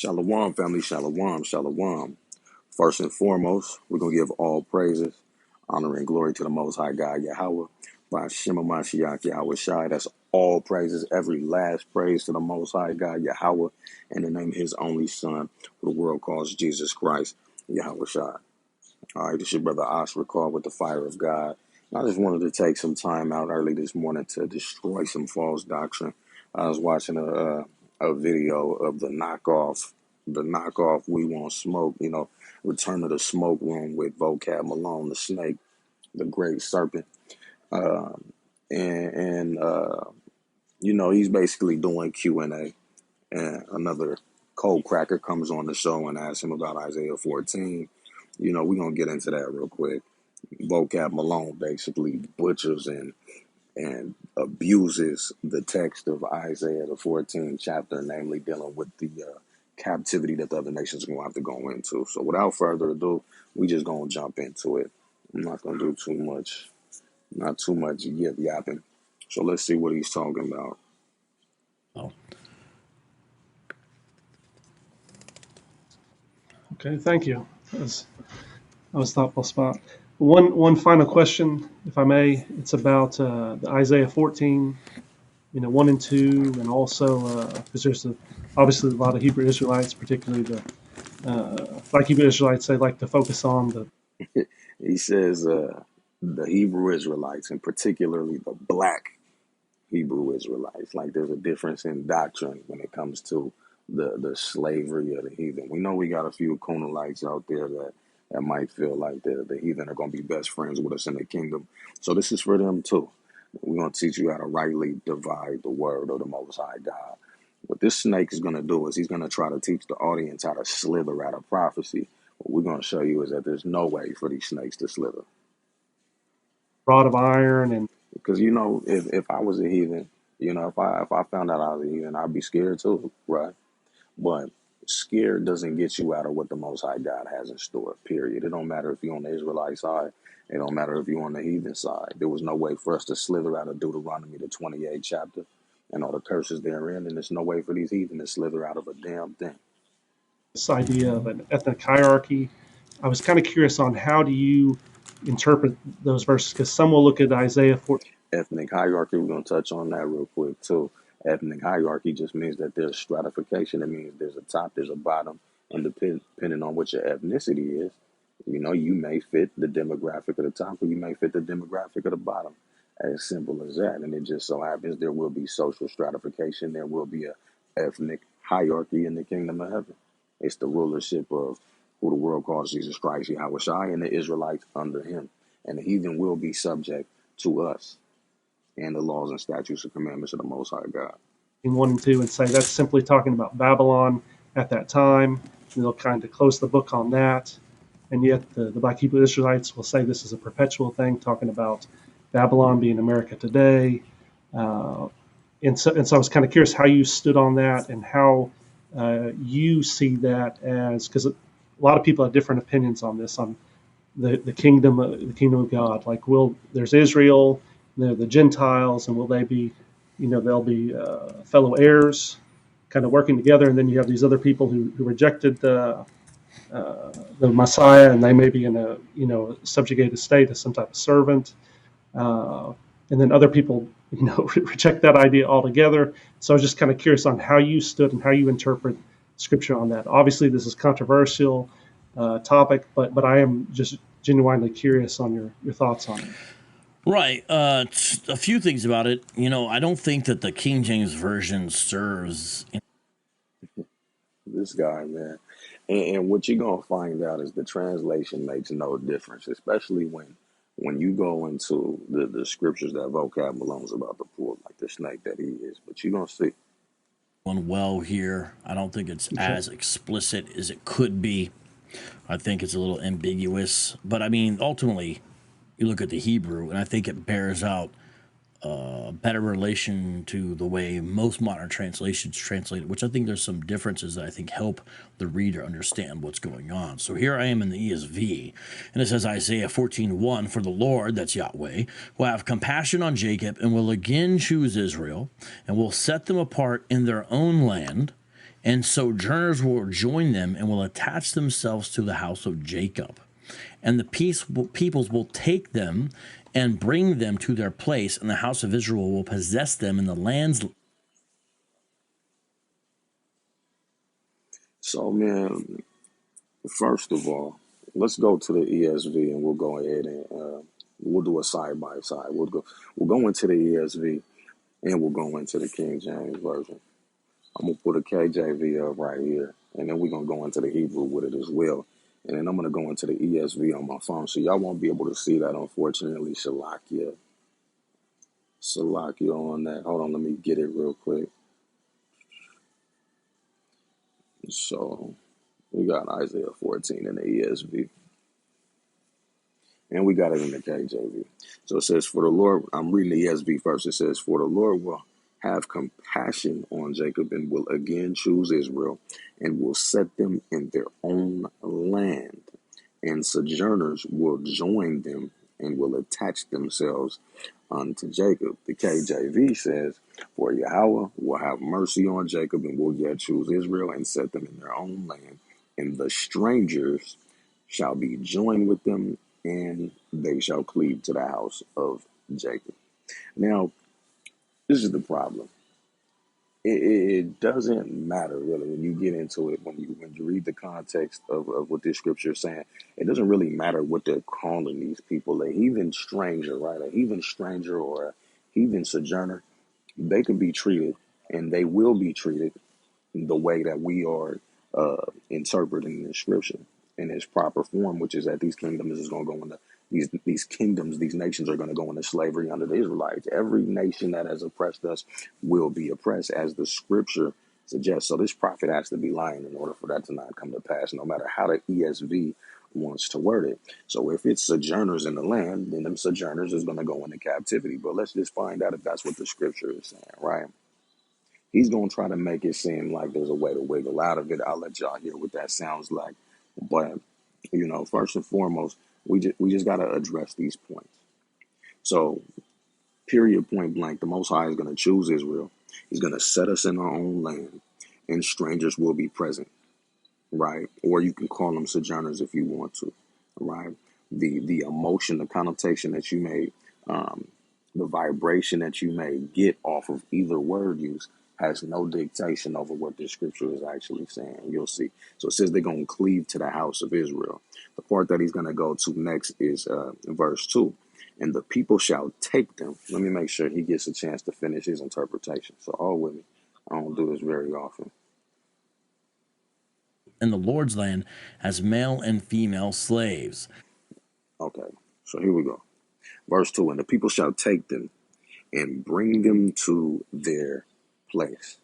Shalom, family. Shalom, shalom. First and foremost, we're going to give all praises, honor, and glory to the Most High God, Yahweh, by Shema Mashiach, Yahweh Shai. That's all praises, every last praise to the Most High God, Yahweh, in the name of His only Son, who the world calls Jesus Christ, Yahweh Shai. All right, this is your brother Oscar called with the fire of God. I just wanted to take some time out early this morning to destroy some false doctrine. I was watching a video of the knockoff We Won't Smoke, Return to the Smoke Room with Vocab Malone, the snake, the great serpent. Um, and he's basically doing Q&A. And another cold cracker comes on the show and asks him about Isaiah 14. We're going to get into that real quick. Vocab Malone basically butchers and abuses the text of Isaiah, the 14th chapter, namely dealing with the captivity that the other nations are going to have to go into. So without further ado, we just going to jump into it. I'm not going to do not too much yapping. So let's see what he's talking about. Oh. Okay, thank you. That was a thoughtful spot. One final question, if I may. It's about the Isaiah 14, 1 and 2, and also because there's obviously a lot of Hebrew Israelites, particularly the Black Hebrew Israelites, they like to focus on the. He says the Hebrew Israelites, and particularly the Black Hebrew Israelites, like there's a difference in doctrine when it comes to the slavery of the heathen. We know we got a few Conalites out there that might feel like the heathen are going to be best friends with us in the kingdom. So this is for them too. We're going to teach you how to rightly divide the word of the Most High God. What this snake is going to do is he's going to try to teach the audience how to slither out of prophecy. What we're going to show you is that there's no way for these snakes to slither. Rod of iron and. Because if I was a heathen, if I found out I was a heathen, I'd be scared too, right? But scared doesn't get you out of what the Most High God has in store, period. It don't matter if you're on the Israelite side. It don't matter if you're on the heathen side. There was no way for us to slither out of Deuteronomy, the 28th chapter, and all the curses therein, and there's no way for these heathen to slither out of a damn thing. This idea of an ethnic hierarchy. I was kind of curious on how do you interpret those verses, because some will look at Isaiah 14. Ethnic hierarchy, we're going to touch on that real quick too. Ethnic hierarchy just means that there's stratification. It means there's a top, there's a bottom, and depending on what your ethnicity is, you may fit the demographic of the top or you may fit the demographic of the bottom. As simple as that. And it just so happens there will be social stratification. There will be a ethnic hierarchy in the kingdom of heaven. It's the rulership of who the world calls Jesus Christ, Yahweh Shai, and the Israelites under him. And the heathen will be subject to us and the laws and statutes and commandments of the Most High God. In 1 and 2 and say that's simply talking about Babylon at that time. And they'll kind of close the book on that. And yet the Black Hebrew Israelites will say this is a perpetual thing, talking about Babylon being America today. And so I was kind of curious how you stood on that and how you see that as, because a lot of people have different opinions on this, on the kingdom of God. Like, there's Israel, they're the Gentiles, and will they be, they'll be fellow heirs, kind of working together. And then you have these other people who rejected the Messiah, and they may be in a subjugated state as some type of servant. And then other people, reject that idea altogether. So I was just kind of curious on how you stood and how you interpret Scripture on that. Obviously, this is a controversial topic, but I am just genuinely curious on your thoughts on it. Right. A few things about it. I don't think that the King James Version serves. This guy, man. And what you're going to find out is the translation makes no difference, especially when you go into the scriptures that Vocab Malone's about to pull, like the snake that he is. But you're going to see. Well here. I don't think it's as explicit as it could be. I think it's a little ambiguous. But, ultimately, you look at the Hebrew, and I think it bears out a better relation to the way most modern translations translate it, which I think there's some differences that I think help the reader understand what's going on. So here I am in the ESV, and it says Isaiah 14:1, for the Lord, that's Yahweh, will have compassion on Jacob and will again choose Israel and will set them apart in their own land And sojourners will join them and will attach themselves to the house of Jacob. And the peoples will take them and bring them to their place, and the house of Israel will possess them in the lands. So, man, first of all, let's go to the ESV and we'll go ahead and we'll do a side by side. We'll go into the ESV and we'll go into the King James version. I'm gonna put a KJV up right here, and then we're gonna go into the Hebrew with it as well. And then I'm gonna go into the ESV on my phone, so y'all won't be able to see that, unfortunately. Shalakia on that. Hold on, let me get it real quick. So we got Isaiah 14 in the ESV, and we got it in the KJV. So it says, "For the Lord," I'm reading the ESV first. It says, "For the Lord will have compassion on Jacob and will again choose Israel and will set them in their own land, and sojourners will join them and will attach themselves unto Jacob." The KJV says, "For Yahweh will have mercy on Jacob and will yet choose Israel and set them in their own land, and the strangers shall be joined with them, and they shall cleave to the house of Jacob." Now, this is the problem. It doesn't matter really when you get into it, when you read the context of what this scripture is saying. It doesn't really matter what they're calling these people, a heathen stranger, right? A heathen stranger or a heathen sojourner. They can be treated, and they will be treated the way that we are interpreting the scripture in its proper form, which is that these kingdoms is going to go into these kingdoms, these nations are going to go into slavery under the Israelites. Every nation that has oppressed us will be oppressed, as the scripture suggests. So this prophet has to be lying in order for that to not come to pass, no matter how the ESV wants to word it. So if it's sojourners in the land, then them sojourners is going to go into captivity. But let's just find out if that's what the scripture is saying, right? He's going to try to make it seem like there's a way to wiggle out of it. I'll let y'all hear what that sounds like. But, first and foremost, we just got to address these points. So, period, point blank, the Most High is going to choose Israel. He's going to set us in our own land, and strangers will be present, right? Or you can call them sojourners if you want to, right? The emotion, the connotation that you may, the vibration that you may get off of either word use has no dictation over what the scripture is actually saying. You'll see. So it says they're going to cleave to the house of Israel. The part that he's going to go to next is verse 2. "And the people shall take them." Let me make sure he gets a chance to finish his interpretation. So all with me. I don't do this very often. In the Lord's land as male and female slaves. Okay, so here we go. Verse 2, "And the people shall take them and bring them to their place."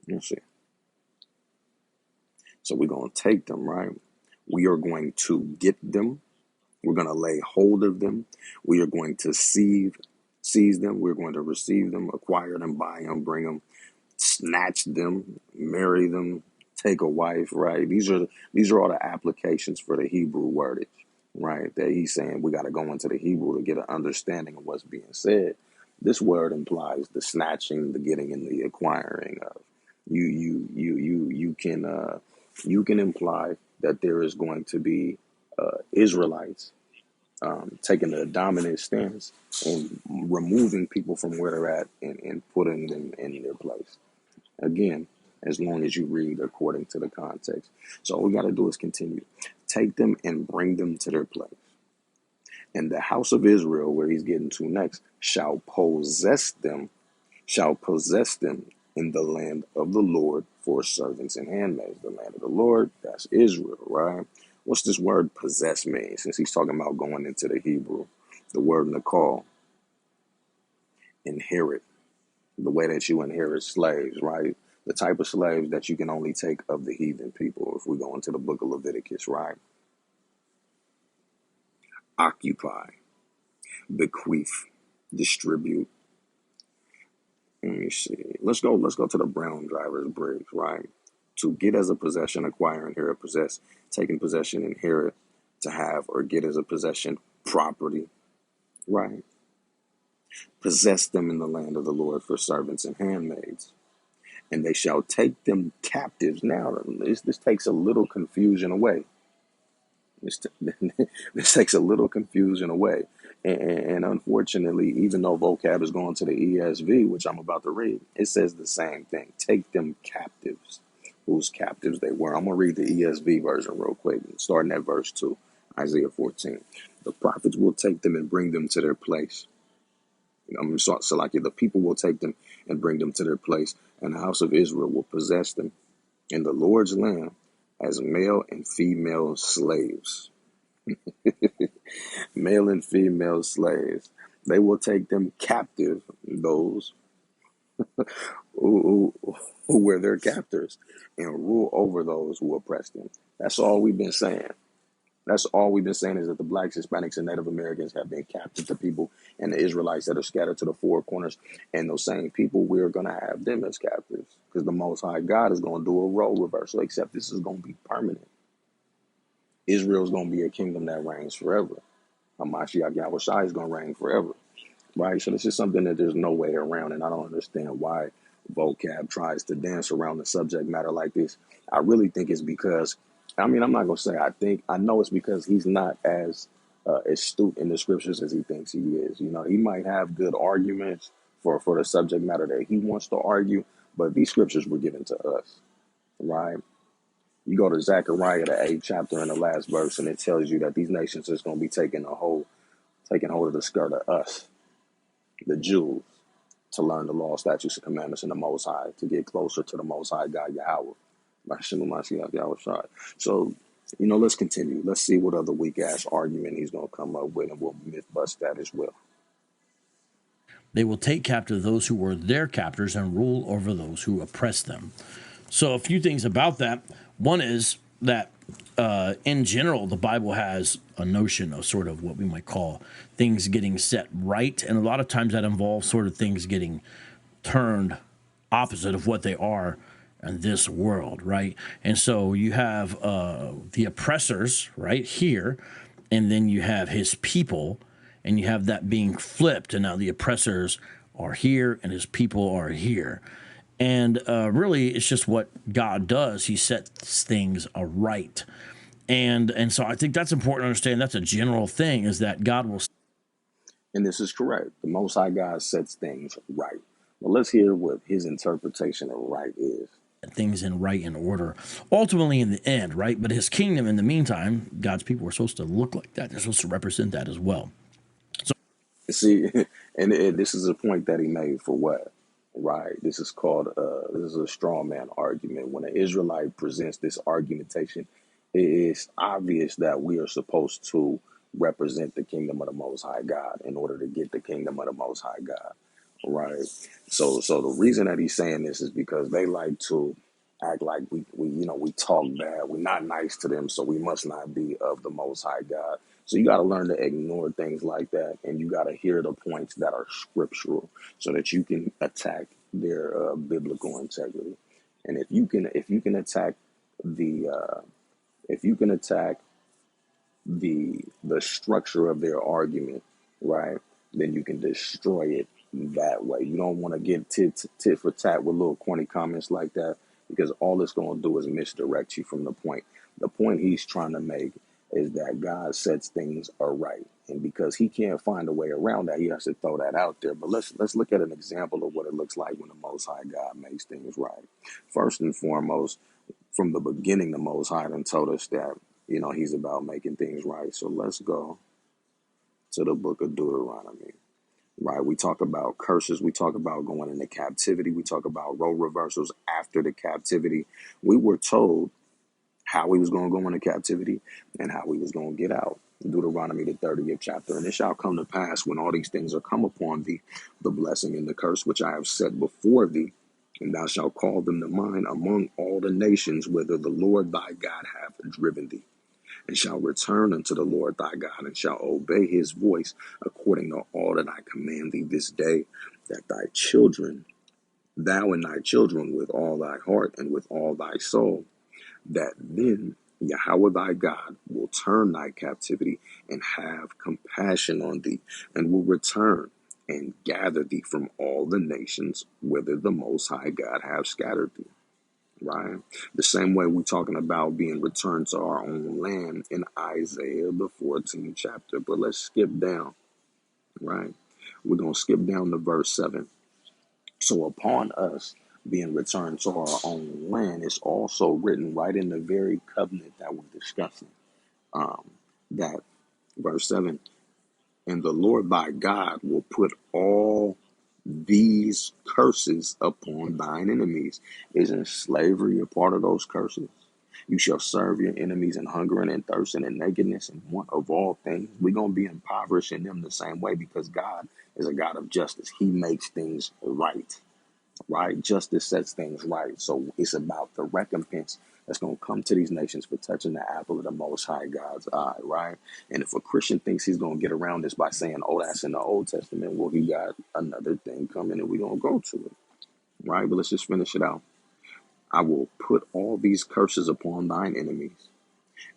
Let's see. So we're going to take them, right? We are going to get them. We're going to lay hold of them. We are going to seize them. We're going to receive them, acquire them, buy them, bring them, snatch them, marry them, take a wife, right? These are all the applications for the Hebrew wordage, right? That he's saying we got to go into the Hebrew to get an understanding of what's being said. This word implies the snatching, the getting, and the acquiring of. You can imply that there is going to be Israelites taking a dominant stance and removing people from where they're at and putting them in their place. Again, as long as you read according to the context. So all we got to do is continue. "Take them and bring them to their place. And the house of Israel," where he's getting to next, "shall possess them in the land of the Lord for servants and handmaids." The land of the Lord, that's Israel, right? What's this word possess mean? Since he's talking about going into the Hebrew, the word nakal, inherit, the way that you inherit slaves, right? The type of slaves that you can only take of the heathen people. If we go into the book of Leviticus, right? Occupy, bequeath, distribute. Let me see. Let's go to the Brown Driver's Briggs, right? To get as a possession, acquire, inherit, possess, taking possession, inherit, to have or get as a possession, property, right? Possess them in the land of the Lord for servants and handmaids. and they shall take them captives. Now, this takes a little confusion away. This, this takes a little confusion away. And unfortunately, even though vocab is going to the ESV, which I'm about to read, it says the same thing. Take them captives, whose captives they were. I'm going to read the ESV version real quick, starting at verse 2, Isaiah 14. The prophets will take them and bring them to their place. So like the people will take them and bring them to their place, and the house of Israel will possess them in the Lord's land as male and female slaves. Male and female slaves. They will take them captive, those who were their captors, and rule over those who oppress them. That's all we've been saying. That's all we've been saying is that the blacks, Hispanics, and Native Americans have been captive to people, and the Israelites that are scattered to the four corners. And those same people, we're going to have them as captives, because the Most High God is going to do a role reversal, except this is going to be permanent. Israel's going to be a kingdom that reigns forever. Hamashiach Yahushua is going to reign forever. Right? So this is something that there's no way around, and I don't understand why vocab tries to dance around the subject matter like this. I really think it's because, I'm not going to say I know it's because he's not as astute in the scriptures as he thinks he is. He might have good arguments for the subject matter that he wants to argue, but these scriptures were given to us, right? You go to Zechariah, the 8th chapter and the last verse, and it tells you that these nations is going to be taking hold of the skirt of us, the Jews, to learn the law, statutes, and commandments in the Most High, to get closer to the Most High God, Yahweh. So, let's continue. Let's see what other weak-ass argument he's going to come up with, and we'll myth bust that as well. They will take captive those who were their captors and rule over those who oppress them. So a few things about that. One is that in general, the Bible has a notion of sort of what we might call things getting set right. And a lot of times that involves sort of things getting turned opposite of what they are in this world, right? And so you have the oppressors right here, and then you have his people, and you have that being flipped. And now the oppressors are here and his people are here. And really, it's just what God does. He sets things aright. And so I think that's important to understand. That's a general thing, is that God will. And this is correct. The Most High God sets things right. Well, let's hear what his interpretation of right is. Things in right and order, ultimately in the end, right? But his kingdom, in the meantime, God's people are supposed to look like that. They're supposed to represent that as well. So, see, and this is a point that he made for what? Right. This is called, this is a straw man argument. When an Israelite presents this argumentation, it is obvious that we are supposed to represent the kingdom of the Most High God in order to get the kingdom of the Most High God. Right. So the reason that he's saying this is because they like to act like we talk bad. We're not nice to them, so we must not be of the Most High God. So you got to learn to ignore things like that, and you got to hear the points that are scriptural, so that you can attack their biblical integrity. And if you can attack the the structure of their argument, right, then you can destroy it that way. You don't want to get tit for tat with little corny comments like that, because all it's going to do is misdirect you from the point. The point he's trying to make is that God sets things aright, and because he can't find a way around that, he has to throw that out there. But let's look at an example of what it looks like when the Most High God makes things right. First and foremost, from the beginning, the Most High done told us that he's about making things right. So let's go to the book of Deuteronomy. Right, we talk about curses. We talk about going into captivity. We talk about role reversals after the captivity. We were told how we was going to go into captivity and how we was going to get out. Deuteronomy, the 30th chapter. And it shall come to pass, when all these things are come upon thee, the blessing and the curse which I have set before thee, and thou shalt call them to mind among all the nations whither the Lord thy God hath driven thee, and shall return unto the Lord thy God, and shall obey his voice according to all that I command thee this day, that thou and thy children with all thy heart and with all thy soul, that then Yahweh thy God will turn thy captivity and have compassion on thee, and will return and gather thee from all the nations whither the Most High God have scattered thee. Right? The same way we're talking about being returned to our own land in Isaiah, the 14th chapter. But let's skip down, right? We're going to skip down to verse 7. So upon us being returned to our own land, it's also written right in the very covenant that we're discussing. That verse 7, and the Lord thy God will put all these curses upon thine enemies. Isn't slavery a part of those curses? You shall serve your enemies in hunger and in thirst and in nakedness and want of all things. We're going to be impoverished in them the same way because God is a God of justice. He makes things right. Right? Justice sets things right. So it's about the recompense that's going to come to these nations for touching the apple of the Most High God's eye, right? And if a Christian thinks he's going to get around this by saying, oh, that's in the Old Testament, well, he got another thing coming and we're going to go to it, right? But let's just finish it out. I will put all these curses upon thine enemies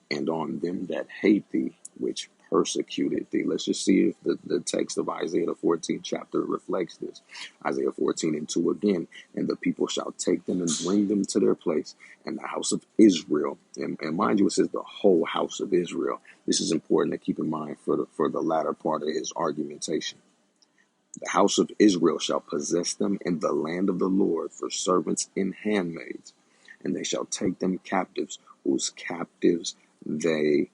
and on them that hate thee, which persecuted thee. Let's just see if the text of Isaiah the 14th chapter reflects this. Isaiah 14:2 again, and the people shall take them and bring them to their place, and the house of Israel. And mind you, it says the whole house of Israel. This is important to keep in mind for the latter part of his argumentation. The house of Israel shall possess them in the land of the Lord for servants and handmaids, and they shall take them captives, whose captives they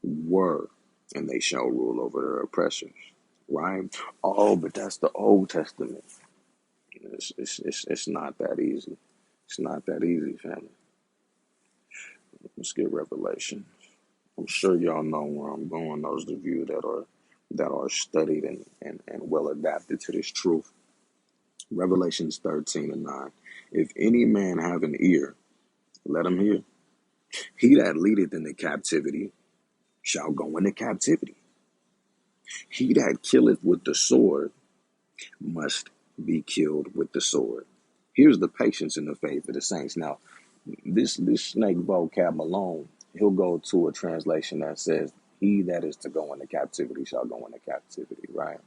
were, and they shall rule over their oppressors. Right? Oh, but that's the Old Testament. It's not that easy. It's not that easy, family. Let's get Revelation. I'm sure y'all know where I'm going. Those of you that are studied and well adapted to this truth. Revelations 13:9. If any man have an ear, let him hear. He that leadeth into captivity shall go into captivity. He that killeth with the sword must be killed with the sword. Here's the patience in the faith of the saints. Now, this snake Vocab Malone, he'll go to a translation that says, he that is to go into captivity shall go into captivity, right?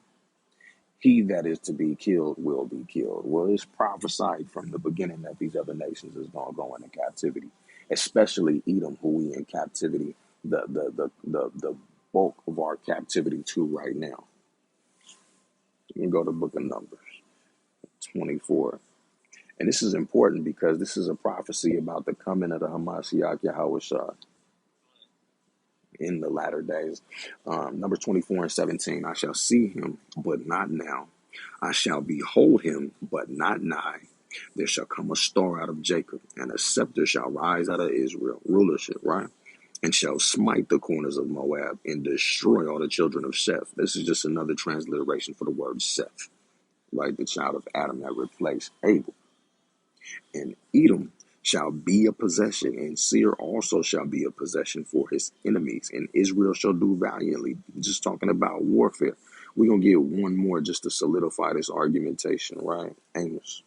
He that is to be killed will be killed. Well, it's prophesied from the beginning that these other nations is going to go into captivity, especially Edom, who we in captivity, the bulk of our captivity to right now. You can go to the book of Numbers 24. And this is important because this is a prophecy about the coming of the Hamashiach Yahushua in the latter days. Numbers 24:17, I shall see him, but not now. I shall behold him, but not nigh. There shall come a star out of Jacob, and a scepter shall rise out of Israel, rulership, right? And shall smite the corners of Moab and destroy all the children of Sheth. This is just another transliteration for the word Seth, right? The child of Adam that replaced Abel. And Edom shall be a possession, and Seir also shall be a possession for his enemies, and Israel shall do valiantly. Just talking about warfare. We're going to get one more just to solidify this argumentation, right? Amos.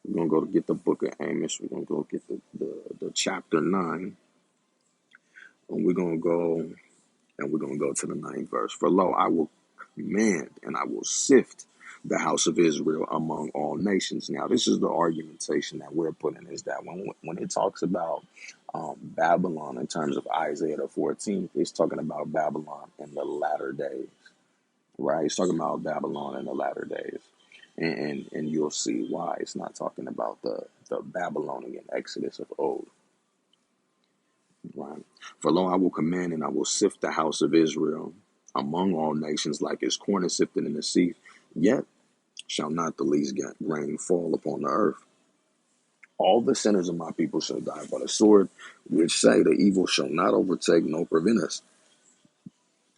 We're going to go to get the book of Amos. We're going to go get the chapter 9. And we're going to go to the 9th verse. For lo, I will command and I will sift the house of Israel among all nations. Now, this is the argumentation that we're putting, is that when it talks about Babylon in terms of Isaiah the 14th, it's talking about Babylon in the latter days, right? It's talking about Babylon in the latter days. And you'll see why it's not talking about the Babylonian exodus of old. Right. For lo, I will command and I will sift the house of Israel among all nations like as corn is sifted in the sea, yet shall not the least grain fall upon the earth. All the sinners of my people shall die by the sword, which say the evil shall not overtake nor prevent us.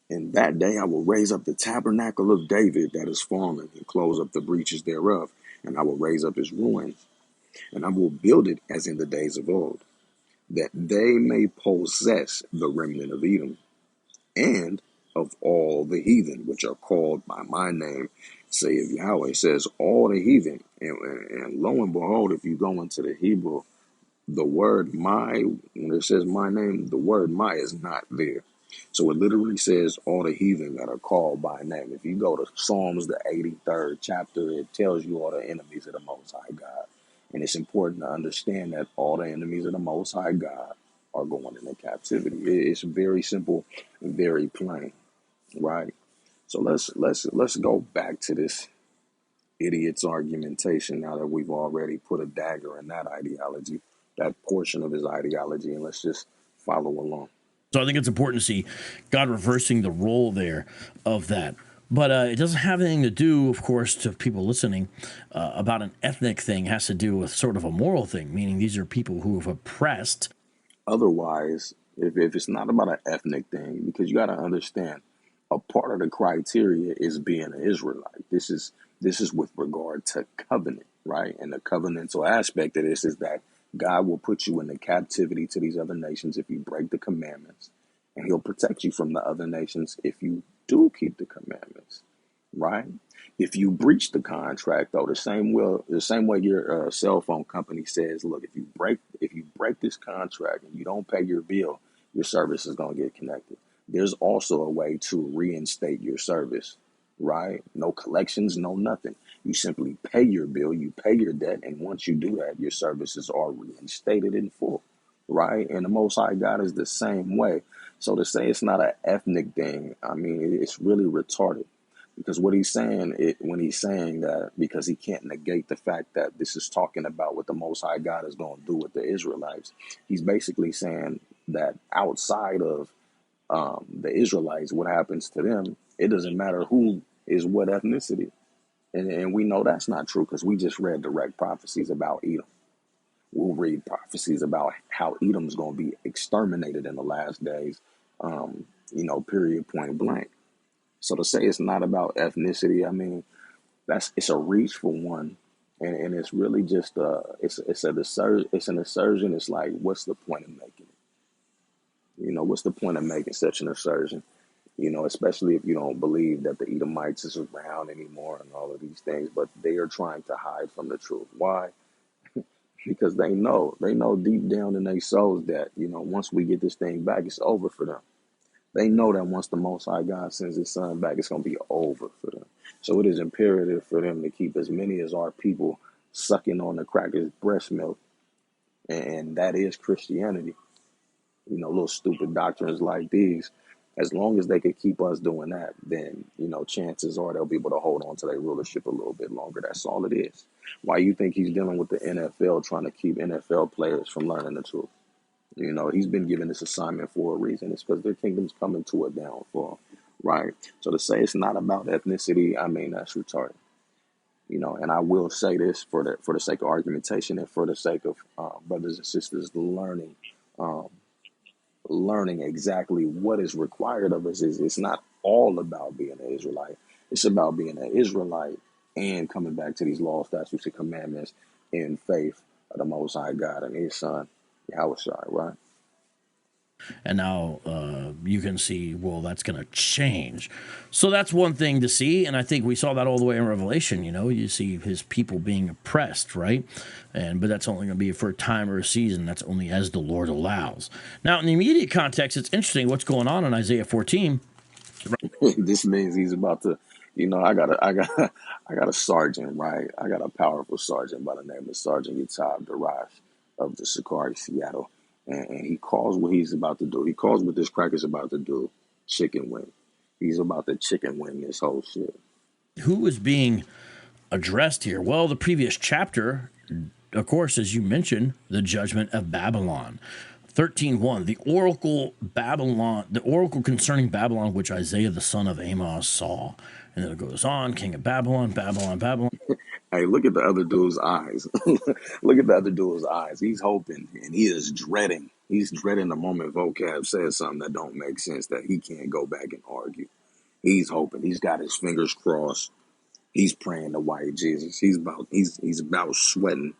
In that day I will raise up the tabernacle of David that is fallen, and close up the breaches thereof, and I will raise up his ruins, and I will build it as in the days of old, that they may possess the remnant of Edom, and of all the heathen which are called by my name, saith Yahweh. It says all the heathen, and lo and behold, if you go into the Hebrew, the word my, when it says my name, the word my is not there. So it literally says all the heathen that are called by name. If you go to Psalms, the 83rd chapter, it tells you all the enemies of the Most High God. And it's important to understand that all the enemies of the Most High God are going into captivity. It's very simple, very plain, right? So let's go back to this idiot's argumentation now that we've already put a dagger in that ideology, that portion of his ideology, and let's just follow along. So I think it's important to see God reversing the role there of that. But it doesn't have anything to do, of course, to people listening about an ethnic thing. It has to do with sort of a moral thing, meaning these are people who have oppressed. Otherwise, if it's not about an ethnic thing, because you got to understand, a part of the criteria is being an Israelite. This is with regard to covenant, right? And the covenantal aspect of this is that God will put you into captivity to these other nations if you break the commandments, and He'll protect you from the other nations if you do keep the commandments, right? If you breach the contract, though, the same way your cell phone company says, look, if you break this contract and you don't pay your bill, your service is going to get connected. There's also a way to reinstate your service, right? No collections, no nothing. You simply pay your bill, you pay your debt, and once you do that, your services are reinstated in full, right? And the Most High God is the same way. So to say it's not an ethnic thing, I mean, it's really retarded. Because what he's saying, when he's saying that, because he can't negate the fact that this is talking about what the Most High God is going to do with the Israelites, he's basically saying that outside of the Israelites, what happens to them, it doesn't matter who is what ethnicity. And we know that's not true because we just read direct prophecies about Edom. We'll read prophecies about how Edom's going to be exterminated in the last days, period, point blank. So to say it's not about ethnicity, I mean, it's a reach for one, and it's really just it's an assertion. It's like, what's the point of making it? What's the point of making such an assertion? Especially if you don't believe that the Edomites is around anymore and all of these things, but they are trying to hide from the truth. Why? Because they know deep down in their souls that once we get this thing back, it's over for them. They know that once the Most High God sends His Son back, it's going to be over for them. So it is imperative for them to keep as many as our people sucking on the crackers' breast milk, and that is Christianity. Little stupid doctrines like these. As long as they could keep us doing that, then chances are they'll be able to hold on to their rulership a little bit longer. That's all it is. Why you think he's dealing with the NFL, trying to keep NFL players from learning the truth? He's been given this assignment for a reason. It's because their kingdom's coming to a downfall, right? So to say it's not about ethnicity, I mean, that's retarded. And I will say this for the sake of argumentation and for the sake of brothers and sisters learning exactly what is required of us. It's not all about being an Israelite. It's about being an Israelite and coming back to these laws, statutes, and commandments in faith of the Most High God and His Son, Yahweh Shai, right? And now you can see, well, that's going to change. So that's one thing to see. And I think we saw that all the way in Revelation. You see His people being oppressed, right? But that's only going to be for a time or a season. That's only as the Lord allows. Now, in the immediate context, it's interesting what's going on in Isaiah 14. This means he's about to, I got a sergeant, right? I got a powerful sergeant by the name of Sergeant Yatab Daraj of the Sakari, Seattle. And he calls what he's about to do. He calls what this cracker's about to do chicken wing. He's about to chicken wing this whole shit. Who is being addressed here? Well, the previous chapter, of course, as you mentioned, the judgment of Babylon. 13:1, the oracle concerning Babylon, which Isaiah the son of Amos saw. And then it goes on, king of Babylon, Babylon, Babylon. Hey, look at the other dude's eyes. Look at the other dude's eyes. He's hoping and he is dreading. He's dreading the moment Vocab says something that don't make sense, that he can't go back and argue. He's hoping. He's got his fingers crossed. He's praying to white Jesus. He's about sweating.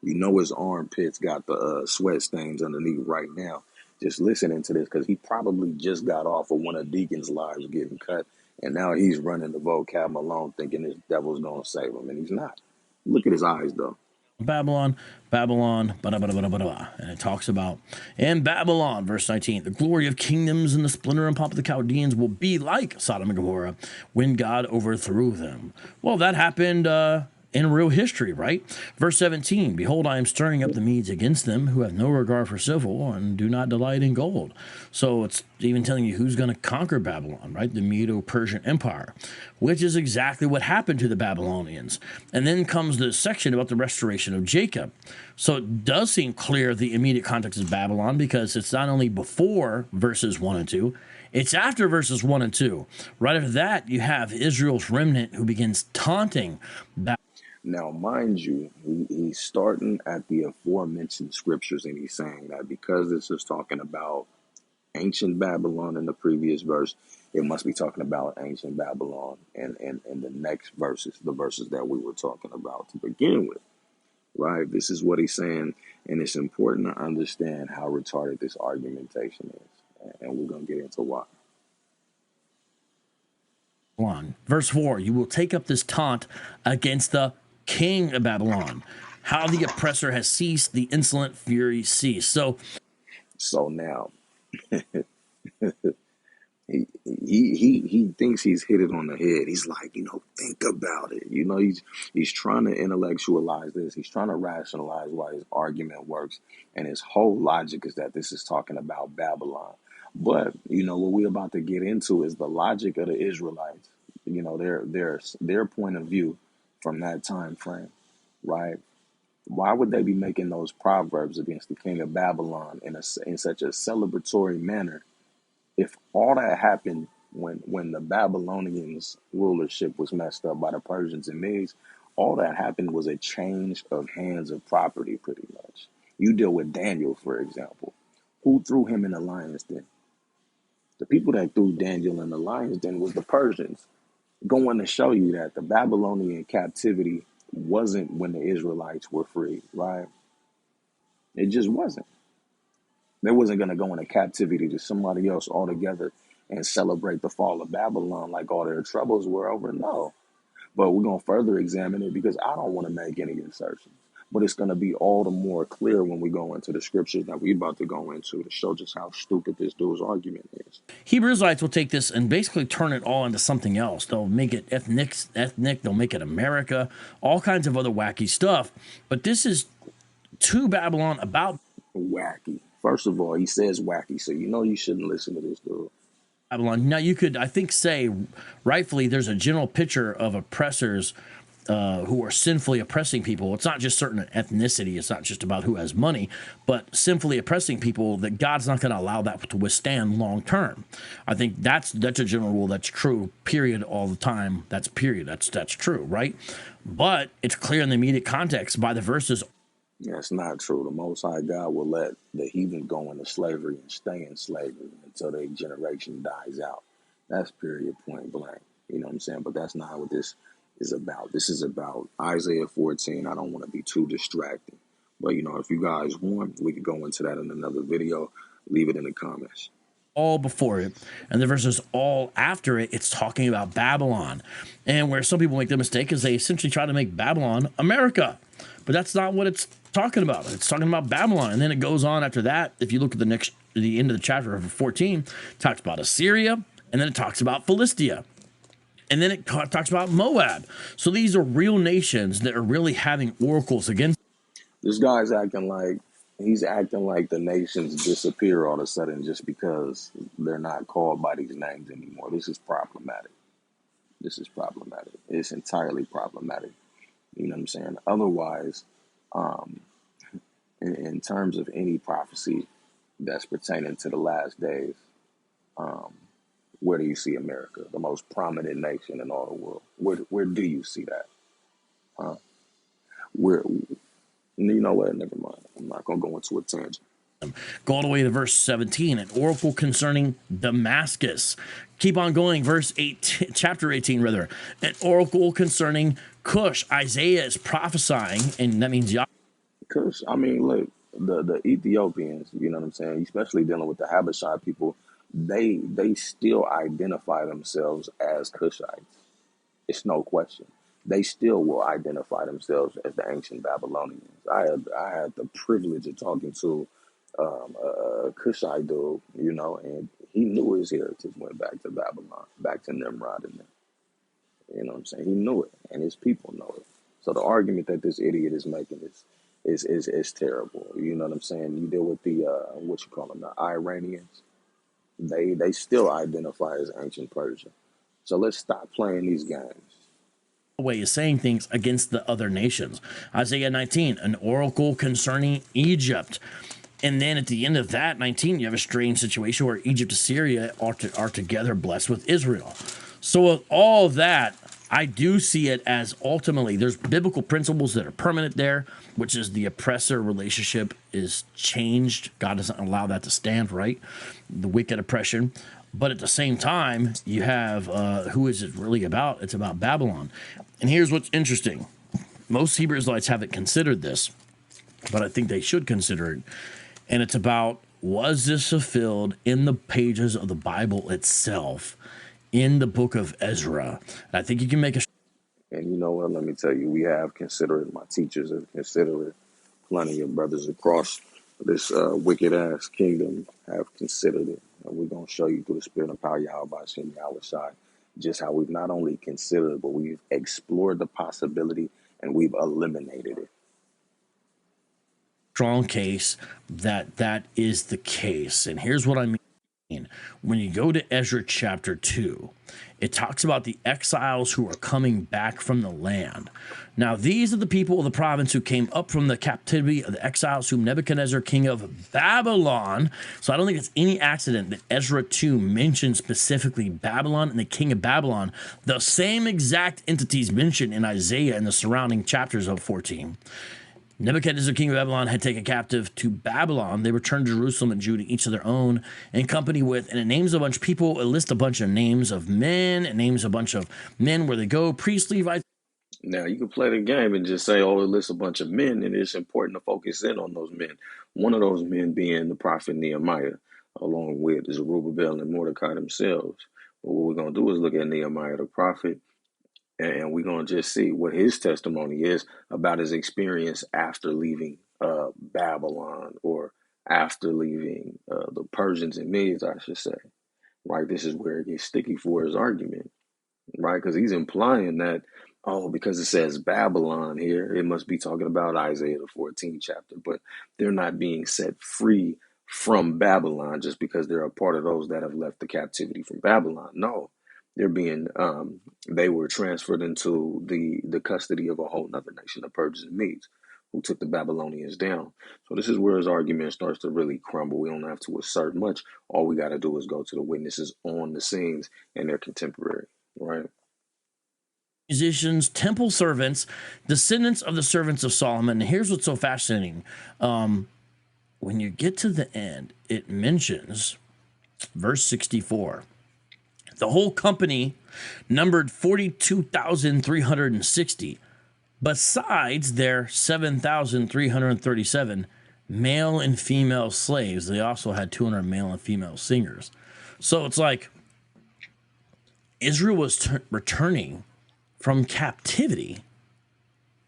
His armpits got the sweat stains underneath right now. Just listening to this, because he probably just got off of one of Deacon's lives getting cut, and now he's running the Vocab Malone thinking this devil's going to save him, and he's not. Look at his eyes, though. Babylon, Babylon, blah, blah, blah, blah, blah, blah. And it talks about, in Babylon, verse 19, the glory of kingdoms and the splendor and pomp of the Chaldeans will be like Sodom and Gomorrah when God overthrew them. Well, that happened in real history, right? Verse 17, behold, I am stirring up the Medes against them who have no regard for silver and do not delight in gold. So it's even telling you who's going to conquer Babylon, right? The Medo-Persian Empire, which is exactly what happened to the Babylonians. And then comes the section about the restoration of Jacob. So it does seem clear the immediate context of Babylon, because it's not only before verses 1 and 2, it's after verses 1 and 2. Right after that, you have Israel's remnant who begins taunting Babylon. Now, mind you, he's starting at the aforementioned scriptures, and he's saying that because this is talking about ancient Babylon in the previous verse, it must be talking about ancient Babylon and the next verses, the verses that we were talking about to begin with, right? This is what he's saying, and it's important to understand how retarded this argumentation is, and we're going to get into why. Verse 4, you will take up this taunt against the king of Babylon. How the oppressor has ceased, the insolent fury ceased. So now, he thinks he's hit it on the head. He's like, think about it. He's trying to intellectualize this. He's trying to rationalize why his argument works, and his whole logic is that this is talking about Babylon. But what we're about to get into is the logic of the Israelites. Their point of view from that time frame, right? Why would they be making those proverbs against the king of Babylon in such a celebratory manner if all that happened when the Babylonians' rulership was messed up by the Persians and Medes? All that happened was a change of hands of property, pretty much. You deal with Daniel, for example. Who threw him in the lion's den? The people that threw Daniel in the lion's den was the Persians. Going to show you that the Babylonian captivity wasn't when the Israelites were free, right? It just wasn't. They wasn't going to go into captivity to somebody else altogether and celebrate the fall of Babylon like all their troubles were over. No. But we're going to further examine it because I don't want to make any assertions. But it's going to be all the more clear when we go into the scriptures that we're about to go into to show just how stupid this dude's argument is. Hebrew Israelites will take this and basically turn it all into something else. They'll make it ethnic, they'll make it America, all kinds of other wacky stuff. But this is to Babylon about Wacky. First of all, he says wacky, so you shouldn't listen to this dude. Babylon. Now, you could, I think, say rightfully there's a general picture of oppressors who are sinfully oppressing people. It's not just certain ethnicity. It's not just about who has money, but sinfully oppressing people, that God's not going to allow that to withstand long term. I think that's a general rule that's true, period, all the time. That's period. That's true, right? But it's clear in the immediate context by the verses. That's not true. The Most High God will let the heathen go into slavery and stay in slavery until their generation dies out. That's period, point blank. You know what I'm saying? But that's not what this is about. This is about Isaiah 14. I don't want to be too distracting. But, if you guys want, we could go into that in another video. Leave it in the comments. All before it, and the verses all after it, it's talking about Babylon. And where some people make the mistake is they essentially try to make Babylon America. But that's not what it's talking about. It's talking about Babylon. And then it goes on after that. If you look at the end of the chapter of 14, it talks about Assyria, and then it talks about Philistia. And then it talks about Moab. So these are real nations that are really having oracles against. This guy's acting like the nations disappear all of a sudden just because they're not called by these names anymore. This is problematic. It's entirely problematic. You know what I'm saying? Otherwise, in terms of any prophecy that's pertaining to the last days, where do you see America, the most prominent nation in all the world? Where do you see that? Where? You know what? Never mind. I'm not going to go into a tangent. Go all the way to verse 17, an oracle concerning Damascus. Keep on going, chapter 18, rather. An oracle concerning Cush. Isaiah is prophesying, and that means Yahweh. Cush, look, the Ethiopians, you know what I'm saying, especially dealing with the Habashite people, they still identify themselves as Cushites. It's no question. they still will identify themselves as the ancient Babylonians. I had the privilege of talking to a Cushite dude, and he knew his heritage went back to Babylon, back to Nimrod and them. You know what I'm saying? He knew it, and his people know it. So the argument that this idiot is making is terrible. You know what I'm saying? You deal with the what you call them, the Iranians. They still identify as ancient Persia. So let's stop playing these games. Way is saying things against the other nations. Isaiah 19, an oracle concerning Egypt. And then at the end of that 19, you have a strange situation where Egypt and Syria are together blessed with Israel. So with all of that, I do see it as ultimately there's biblical principles that are permanent there, which is the oppressor relationship is changed. God doesn't allow that to stand, right? The wicked oppression. But at the same time, you have who is it really about? It's about Babylon. And here's what's interesting. Most Hebrew Israelites haven't considered this, but I think they should consider it. And it's about, was this fulfilled in the pages of the Bible itself, in the book of Ezra? And I think you can make a... And you know what? Let me tell you, we have considered, my teachers have considered, plenty of brothers across this wicked ass kingdom have considered it. And we're going to show you through the spirit of power, Yahweh Shem Yahweh, just how we've not only considered, but we've explored the possibility and we've eliminated it. Strong case that that is the case. And here's what I mean. When you go to Ezra chapter 2, it talks about the exiles who are coming back from the land. Now, these are the people of the province who came up from the captivity of the exiles whom Nebuchadnezzar, king of Babylon. So I don't think it's any accident that Ezra 2 mentions specifically Babylon and the king of Babylon, the same exact entities mentioned in Isaiah and the surrounding chapters of 14. Nebuchadnezzar, king of Babylon, had taken captive to Babylon. They returned to Jerusalem and Judah, each of their own, in company with, and it names a bunch of people. It lists a bunch of names of men. It names a bunch of men where they go, priests, Levites. Now, you can play the game and just say, oh, it lists a bunch of men, and it's important to focus in on those men. One of those men being the prophet Nehemiah, along with Zerubbabel and Mordecai themselves. But what we're going to do is look at Nehemiah the prophet, and we're going to just see what his testimony is about his experience after leaving Babylon, or after leaving the Persians and Medes, I should say. Right? This is where it gets sticky for his argument, right? Because he's implying that, oh, because it says Babylon here, it must be talking about Isaiah the 14th chapter, but they're not being set free from Babylon just because they're a part of those that have left the captivity from Babylon. No, they're being, they were transferred into the custody of a whole other nation, the Persians and Medes, who took the Babylonians down. So this is where his argument starts to really crumble. We don't have to assert much. All we got to do is go to the witnesses on the scenes and their contemporary, right? Musicians, temple servants, descendants of the servants of Solomon. And here's what's so fascinating. When you get to the end, it mentions verse 64. The whole company numbered 42,360, besides their 7,337 male and female slaves. They also had 200 male and female singers. So it's like Israel was returning from captivity.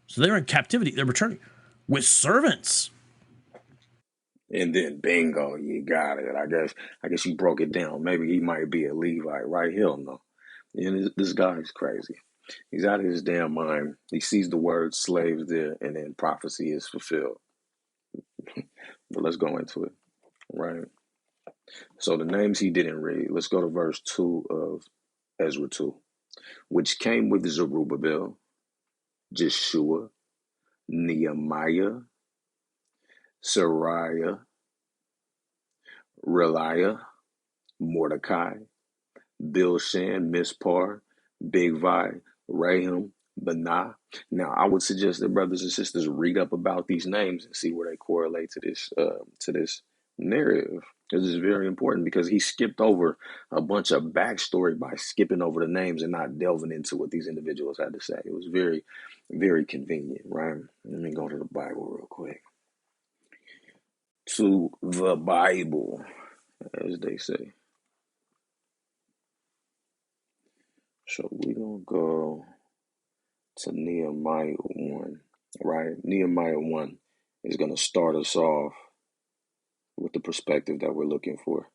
So they were in captivity. They're returning with servants. And then bingo, you got it. I guess you broke it down. Maybe he might be a Levite, right? Hell no. And this guy is crazy. He's out of his damn mind. He sees the word slaves there, and then prophecy is fulfilled. But let's go into it, right? So the names he didn't read. Let's go to verse 2 of Ezra 2. Which came with Zerubbabel, Jeshua, Nehemiah, Sariah, Reliah, Mordecai, Bilshan, Mispar, Bigvai, Raham, Benah. Now, I would suggest that brothers and sisters read up about these names and see where they correlate to this narrative. This is very important because he skipped over a bunch of backstory by skipping over the names and not delving into what these individuals had to say. It was very, very convenient, right? Let me go to the Bible real quick. To the Bible, as they say. So we're going to go to Nehemiah 1, right? Nehemiah 1 is going to start us off with the perspective that we're looking for.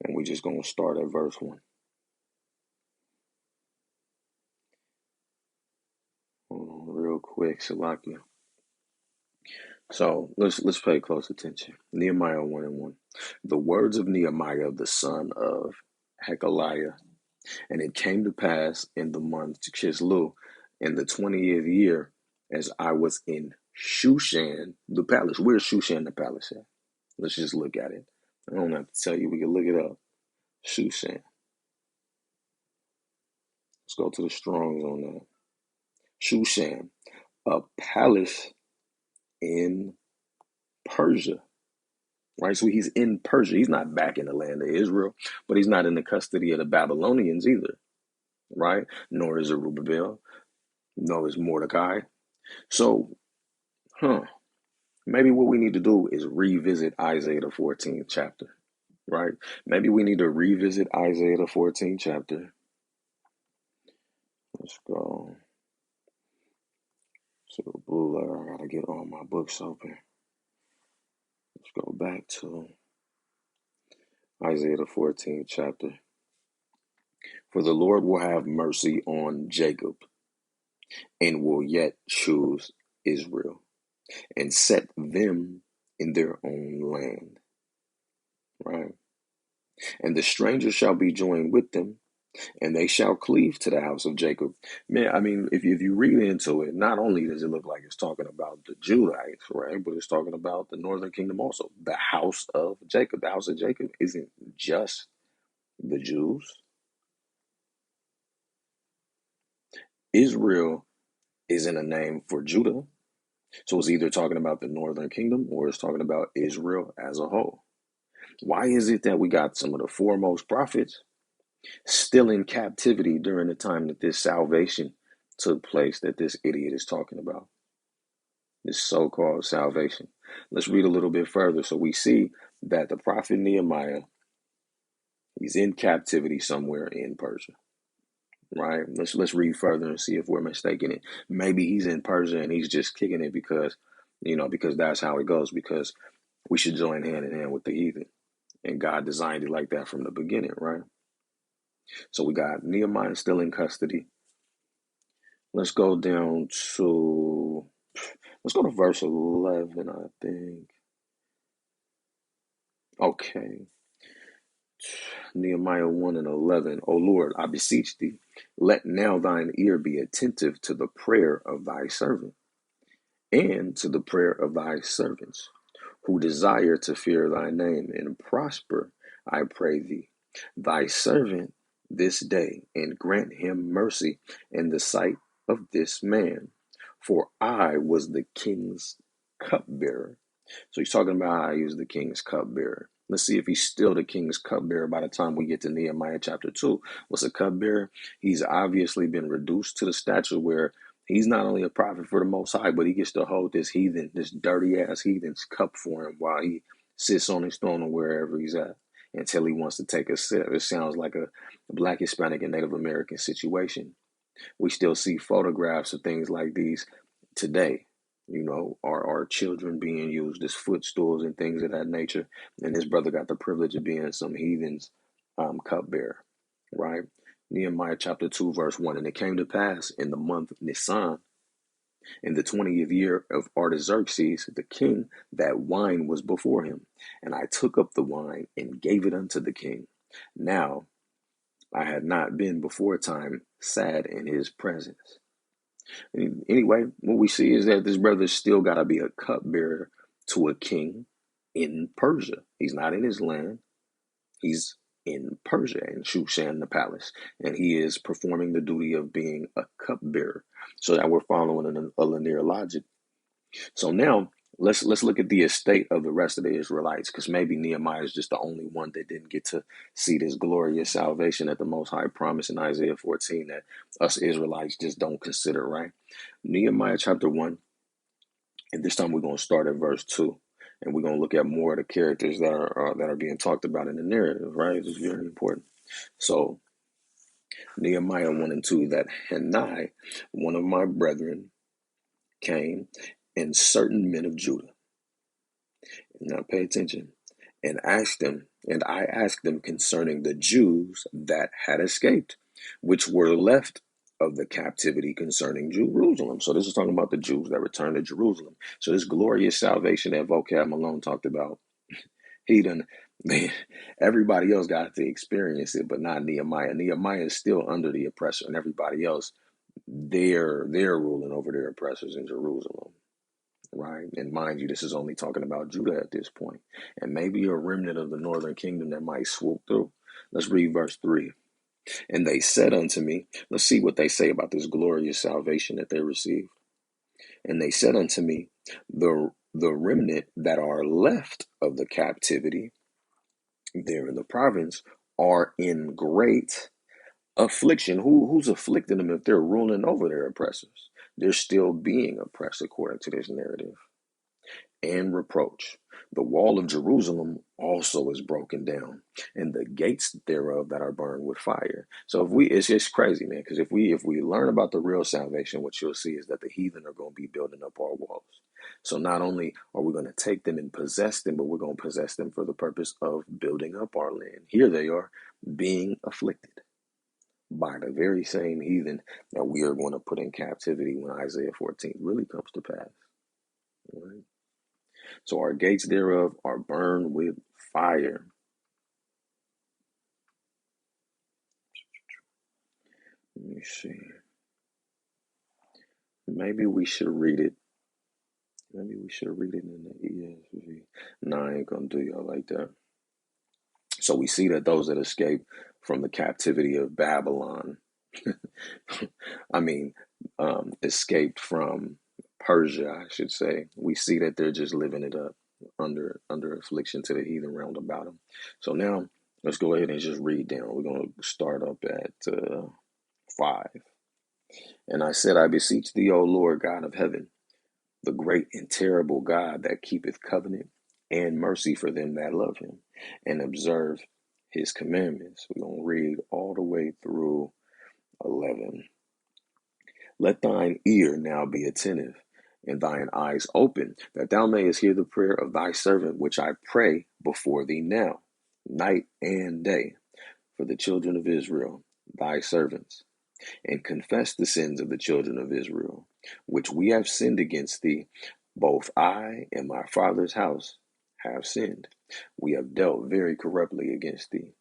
And we're just going to start at verse 1. Real quick, Salakia. So let's pay close attention. Nehemiah 1 and 1. The words of Nehemiah, the son of Hekeliah. And it came to pass in the month Chislu, in the 20th year, as I was in Shushan, the palace. Where's Shushan, the palace at? Let's just look at it. I don't have to tell you. We can look it up. Shushan. Let's go to the Strongs on that. Shushan, a palace in Persia. Right? So he's in Persia. He's not back in the land of Israel, but he's not in the custody of the Babylonians either. Right? Nor is Zerubbabel, nor is Mordecai. So, maybe what we need to do is revisit Isaiah the 14th chapter. Right? Maybe we need to revisit Isaiah the 14th chapter. Let's go to the blue letter. I gotta get all my books open. Let's go back to Isaiah the 14th chapter. For the Lord will have mercy on Jacob and will yet choose Israel and set them in their own land. Right? And the stranger shall be joined with them, and they shall cleave to the house of Jacob. Man, I mean, if you read into it, not only does it look like it's talking about the Judites, right, but it's talking about the northern kingdom also. The house of Jacob. The house of Jacob isn't just the Jews. Israel isn't a name for Judah. So it's either talking about the northern kingdom or it's talking about Israel as a whole. Why is it that we got some of the foremost prophets still in captivity during the time that this salvation took place that this idiot is talking about? This so-called salvation. Let's read a little bit further. So we see that the prophet Nehemiah, he's in captivity somewhere in Persia. Right? Let's read further and see if we're mistaken it. Maybe he's in Persia and he's just kicking it because that's how it goes, because we should join hand in hand with the heathen. And God designed it like that from the beginning, right? So we got Nehemiah still in custody. Let's go down to, let's go to verse 11, I think. Okay. Nehemiah 1 and 11. O Lord, I beseech thee, let now thine ear be attentive to the prayer of thy servant and to the prayer of thy servants, who desire to fear thy name and prosper, I pray thee, thy servant this day, and grant him mercy in the sight of this man. For I was the king's cupbearer. So he's talking about how he was the king's cupbearer. Let's see if he's still the king's cupbearer by the time we get to Nehemiah chapter 2. What's a cupbearer? He's obviously been reduced to the stature where he's not only a prophet for the Most High, but he gets to hold this heathen, this dirty ass heathen's cup for him while he sits on his throne or wherever he's at until he wants to take a sip. It sounds like a Black, Hispanic, and Native American situation. We still see photographs of things like these today. Our children being used as footstools and things of that nature. And this brother got the privilege of being some heathen's cupbearer, right? Nehemiah chapter 2, verse 1. And it came to pass in the month Nisan, in the 20th year of Artaxerxes, the king, that wine was before him. And I took up the wine and gave it unto the king. Now I had not been before time sad in his presence. Anyway, what we see is that this brother still got to be a cupbearer to a king in Persia. He's not in his land. He's in Persia, in Shushan, the palace. And he is performing the duty of being a cupbearer. So that we're following a linear logic. So now, let's look at the estate of the rest of the Israelites, because maybe Nehemiah is just the only one that didn't get to see this glorious salvation that the Most High promised in Isaiah 14 that us Israelites just don't consider, right? Nehemiah chapter 1, and this time we're going to start at verse 2, and we're going to look at more of the characters that are being talked about in the narrative, right? It's very important. So Nehemiah 1 and 2, that Hanai, one of my brethren, came, and certain men of Judah. Now pay attention. And I asked them concerning the Jews that had escaped, which were left of the captivity concerning Jerusalem. So this is talking about the Jews that returned to Jerusalem. So this glorious salvation that Vocab Malone talked about, everybody else got to experience it, but not Nehemiah. Nehemiah is still under the oppressor, and everybody else, they're ruling over their oppressors in Jerusalem. Right? And mind you, this is only talking about Judah at this point, and maybe a remnant of the northern kingdom that might swoop through. Let's read verse 3. And they said unto me, let's see what they say about this glorious salvation that they received. And they said unto me, the remnant that are left of the captivity there in the province are in great affliction. Who's afflicting them if they're ruling over their oppressors? They're still being oppressed according to this narrative. And reproach. The wall of Jerusalem also is broken down, and the gates thereof that are burned with fire. So it's just crazy, man. Because if we learn about the real salvation, what you'll see is that the heathen are going to be building up our walls. So not only are we going to take them and possess them, but we're going to possess them for the purpose of building up our land. Here they are being afflicted by the very same heathen that we are going to put in captivity when Isaiah 14 really comes to pass. Right? So our gates thereof are burned with fire. Let me see. Maybe we should read it. Maybe we should read it in the ESV. No, I ain't gonna do y'all like that. So we see that those that escape from the captivity of Babylon, escaped from Persia, I should say. We see that they're just living it up under affliction to the heathen round about them. So now let's go ahead and just read down. We're going to start up at 5. And I said, I beseech thee, O Lord God of heaven, the great and terrible God that keepeth covenant and mercy for them that love him and observe his commandments. We're going to read all the way through 11. Let thine ear now be attentive, and thine eyes open, that thou mayest hear the prayer of thy servant, which I pray before thee now, night and day, for the children of Israel, thy servants, and confess the sins of the children of Israel, which we have sinned against thee. Both I and my father's house have sinned. We have dealt very corruptly against thee,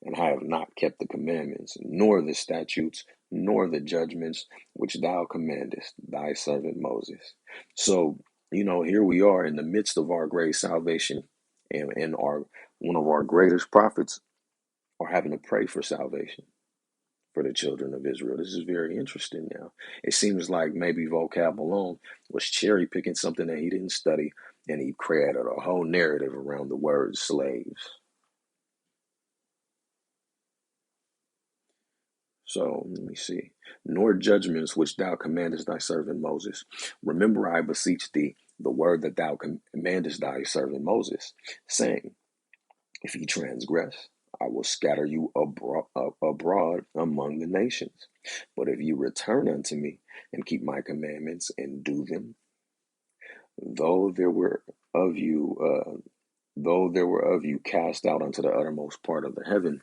and I have not kept the commandments, nor the statutes, nor the judgments which thou commandest thy servant Moses. So, here we are in the midst of our great salvation, and one of our greatest prophets are having to pray for salvation for the children of Israel. This is very interesting now. It seems like maybe Vocab Malone was cherry picking something that he didn't study, and he created a whole narrative around the word slaves. So let me see. Nor judgments which thou commandest thy servant Moses. Remember, I beseech thee, the word that thou commandest thy servant Moses, saying, if ye transgress, I will scatter you abroad among the nations. But if you return unto me and keep my commandments and do them, though there were of you cast out unto the uttermost part of the heaven,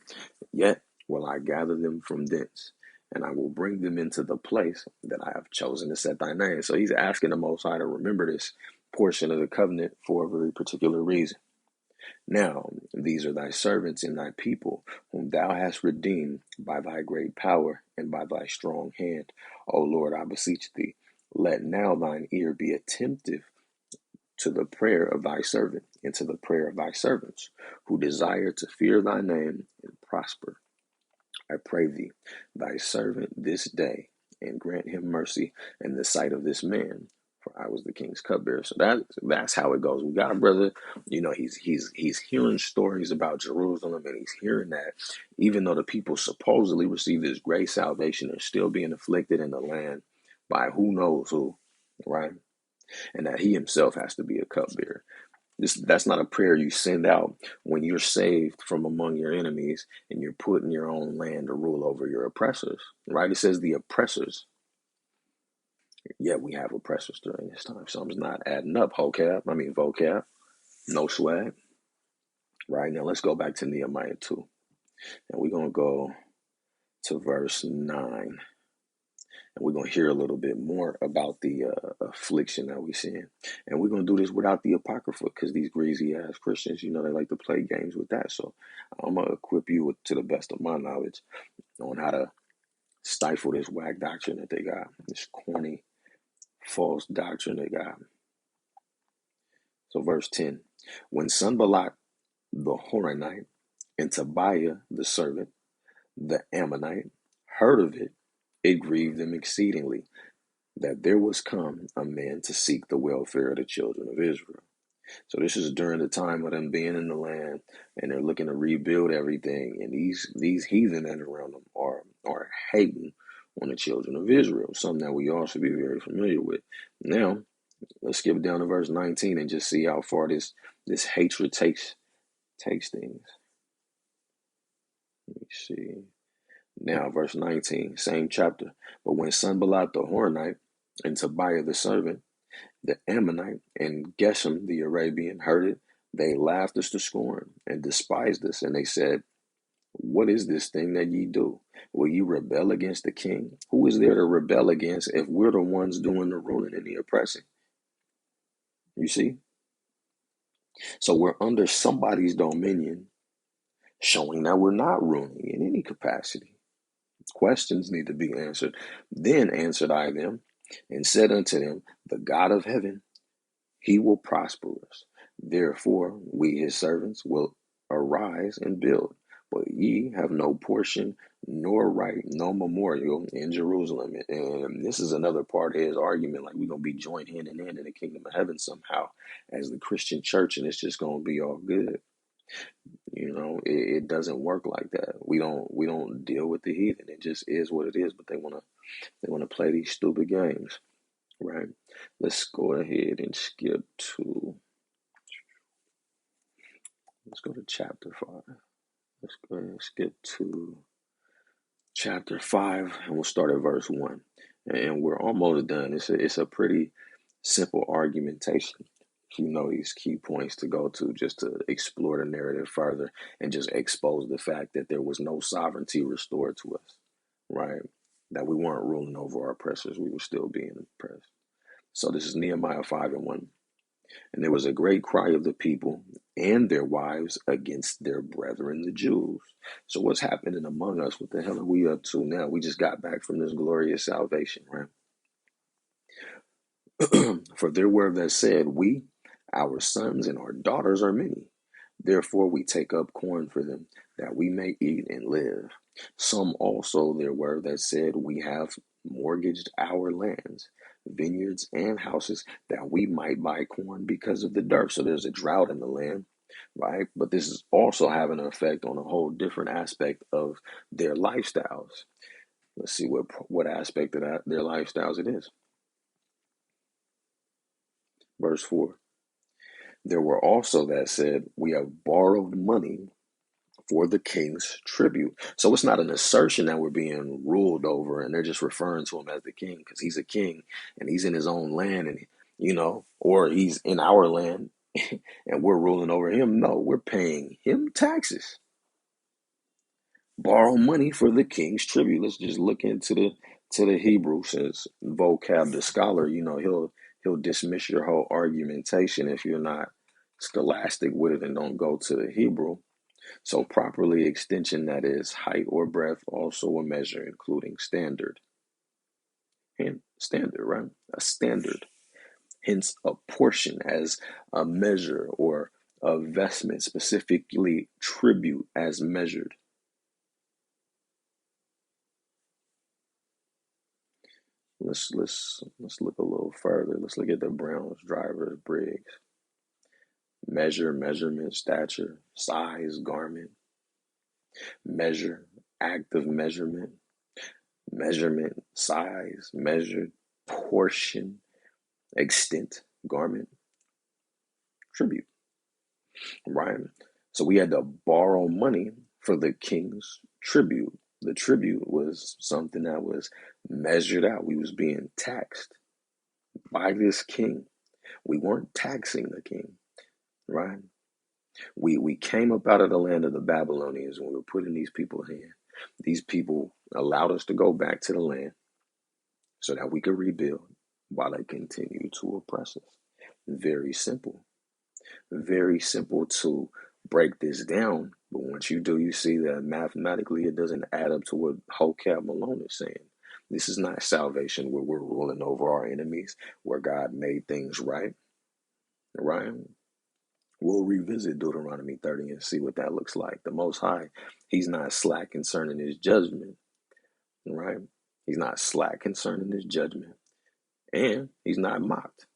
yet will I gather them from thence, and I will bring them into the place that I have chosen to set thy name. So he's asking the Most High to remember this portion of the covenant for a very particular reason. Now, these are thy servants and thy people, whom thou hast redeemed by thy great power and by thy strong hand. O Lord, I beseech thee, let now thine ear be attentive to the prayer of thy servant and to the prayer of thy servants, who desire to fear thy name and prosper. I pray thee, thy servant this day, and grant him mercy in the sight of this man, for I was the king's cupbearer. So that's how it goes. We got a brother, he's hearing stories about Jerusalem, and he's hearing that even though the people supposedly received this great salvation, they're still being afflicted in the land by who knows who, right? And that he himself has to be a cupbearer. That's not a prayer you send out when you're saved from among your enemies and you're put in your own land to rule over your oppressors, right? It says the oppressors. Yet we have oppressors during this time. Something's not adding up. Vocab, no swag. Right now, let's go back to Nehemiah 2. And we're going to go to verse 9. And we're going to hear a little bit more about the affliction that we're seeing. And we're going to do this without the Apocrypha because these greasy ass Christians, they like to play games with that. So I'm going to equip you to the best of my knowledge on how to stifle this whack doctrine that they got, this corny, false doctrine they got. So verse 10, when Sanballat the Horonite and Tobiah the servant, the Ammonite, heard of it, it grieved them exceedingly that there was come a man to seek the welfare of the children of Israel. So this is during the time of them being in the land, and they're looking to rebuild everything. And these heathen that are around them are hating on the children of Israel, something that we all should be very familiar with. Now, let's skip down to verse 19 and just see how far this hatred takes things. Let me see. Now, verse 19, same chapter. But when Sanballat the Horonite and Tobiah the servant, the Ammonite, and Geshem the Arabian heard it, they laughed us to scorn and despised us. And they said, what is this thing that ye do? Will you rebel against the king? Who is there to rebel against if we're the ones doing the ruling and the oppressing? You see? So we're under somebody's dominion, showing that we're not ruling in any capacity. Questions need to be answered. Then answered I them and said unto them, the God of heaven, he will prosper us. Therefore, we his servants will arise and build. But ye have no portion, nor right, no memorial in Jerusalem. And this is another part of his argument, like we're going to be joined hand in hand in the kingdom of heaven somehow as the Christian church, and it's just going to be all good. It doesn't work like that. We don't deal with the heathen. It just is what it is. But they wanna play these stupid games, right? Let's go ahead and skip to. Let's go to chapter 5. Let's go ahead and skip to chapter 5, and we'll start at verse 1. And we're almost done. It's a pretty simple argumentation. If you know these key points to go to just to explore the narrative further and just expose the fact that there was no sovereignty restored to us, right? That we weren't ruling over our oppressors. We were still being oppressed. So this is Nehemiah 5:1. And there was a great cry of the people and their wives against their brethren, the Jews. So what's happening among us? What the hell are we up to now? We just got back from this glorious salvation, right? For there were that said, we, our sons and our daughters are many. Therefore we take up corn for them, that we may eat and live. Some also there were that said, we have mortgaged our lands, vineyards and houses, that we might buy corn because of the dearth. So there's a drought in the land, right? But this is also having an effect on a whole different aspect of their lifestyles. Let's see what aspect of their lifestyles it is. Verse 4. There were also that said, we have borrowed money for the king's tribute. So it's not an assertion that we're being ruled over and they're just referring to him as the king because he's a king and he's in his own land and, or he's in our land and we're ruling over him. No, we're paying him taxes. Borrow money for the king's tribute. Let's just look into the Hebrew, since Vocab the scholar, he'll dismiss your whole argumentation if you're not scholastic with it and don't go to the Hebrew. So properly extension, that is height or breadth, also a measure, including standard. And standard, right? A standard. Hence a portion as a measure, or a vestment, specifically tribute as measured. Let's look a little further. Let's look at the Browns, Drivers, Briggs. Measure, measurement, stature, size, garment. Measure, act of measurement. Measurement, size, measured, portion, extent, garment, tribute. right? So we had to borrow money for the king's tribute. The tribute was something that was measured out. We was being taxed by this king. We weren't taxing the king, right? We came up out of the land of the Babylonians when we were putting these people in. These people allowed us to go back to the land so that we could rebuild while they continue to oppress us. Very simple. Very simple to break this down. But once you do, you see that mathematically it doesn't add up to what Vocab Malone is saying. This is not salvation where we're ruling over our enemies, where God made things right. Right? We'll revisit Deuteronomy 30 and see what that looks like. The Most High, He's not slack concerning His judgment. Right? He's not slack concerning His judgment. And He's not mocked.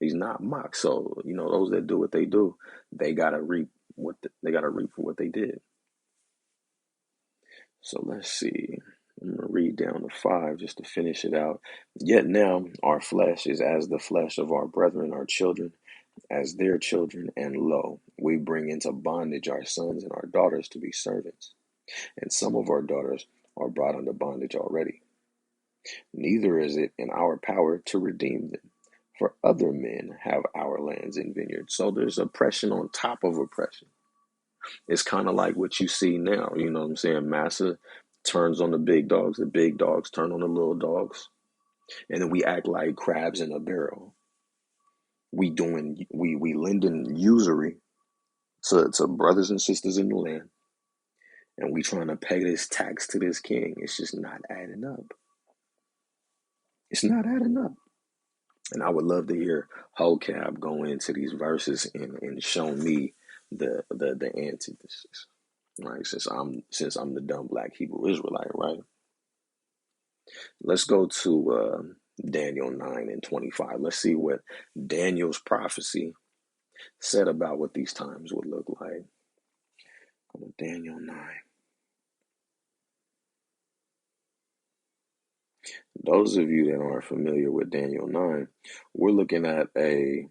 He's not mocked. So, those that do what they do, they gotta reap they gotta reap for what they did. So let's see. I'm gonna read down to 5 just to finish it out. Yet now our flesh is as the flesh of our brethren, our children, as their children, and lo, we bring into bondage our sons and our daughters to be servants. And some of our daughters are brought under bondage already. Neither is it in our power to redeem them. For other men have our lands and vineyards. So there's oppression on top of oppression. It's kind of like what you see now. You know what I'm saying? Massa turns on the big dogs turn on the little dogs. And then we act like crabs in a barrel. We lending usury to brothers and sisters in the land. And we trying to pay this tax to this king. It's just not adding up. It's not adding up. And I would love to hear Hocab go into these verses and show me the antithesis. Right? Since I'm the dumb black Hebrew Israelite, right? Let's go to Daniel 9:25. Let's see what Daniel's prophecy said about what these times would look like. Go to Daniel 9. Those of you that aren't familiar with Daniel 9, we're looking at a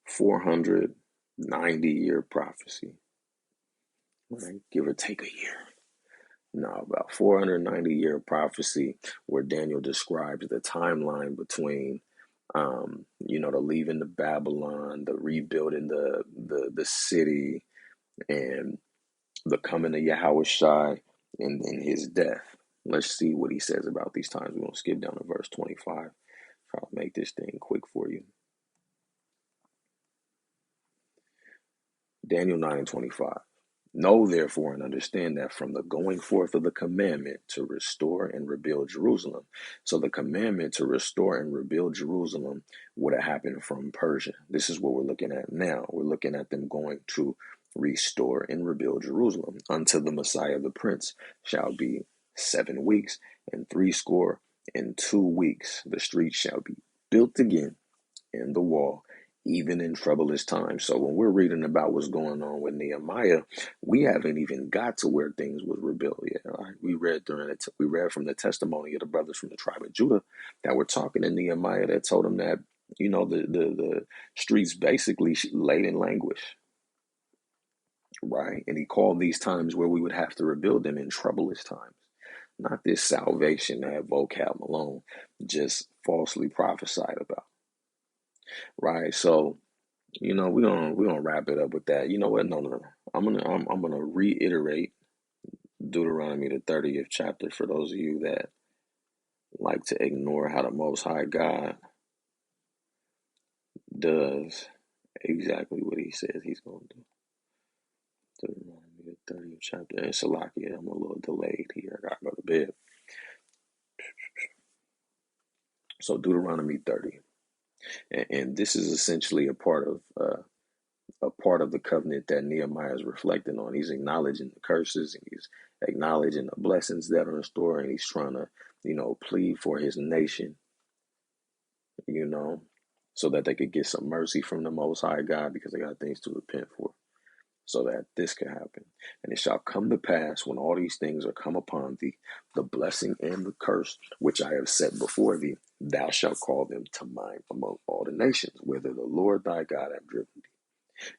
490-year prophecy, right? Give or take a year. Now, about 490-year prophecy where Daniel describes the timeline between, the leaving the Babylon, the rebuilding the city, and the coming of Yahushua and then his death. Let's see what he says about these times. We're going to skip down to verse 25. Try to make this thing quick for you. Daniel 9:25. Know therefore and understand that from the going forth of the commandment to restore and rebuild Jerusalem. So the commandment to restore and rebuild Jerusalem would have happened from Persia. This is what we're looking at now. We're looking at them going to restore and rebuild Jerusalem. Unto the Messiah the Prince shall be 7 weeks, and 62 weeks the streets shall be built again, and the wall, even in troublous times. So when we're reading about what's going on with Nehemiah, we haven't even got to where things was rebuilt yet. Right? We read from the testimony of the brothers from the tribe of Judah that were talking to Nehemiah that told him that the streets basically laid in languish. Right? And he called these times where we would have to rebuild them in troublous times. Not this salvation that Vocab Malone just falsely prophesied about. Right? So, we're gonna wrap it up with that. You know what? No. I'm gonna reiterate Deuteronomy the 30th chapter for those of you that like to ignore how the Most High God does exactly what He says He's gonna do. Deuteronomy the 30th chapter. And Salakia, I'm a little delayed here. I gotta go to bed. So Deuteronomy 30, and this is essentially a part of the covenant that Nehemiah is reflecting on. He's acknowledging the curses, and he's acknowledging the blessings that are in store, and he's trying to, plead for his nation, so that they could get some mercy from the Most High God because they got things to repent for, so that this can happen. And it shall come to pass when all these things are come upon thee, the blessing and the curse, which I have set before thee, thou shalt call them to mind among all the nations, whither the Lord thy God hath driven thee.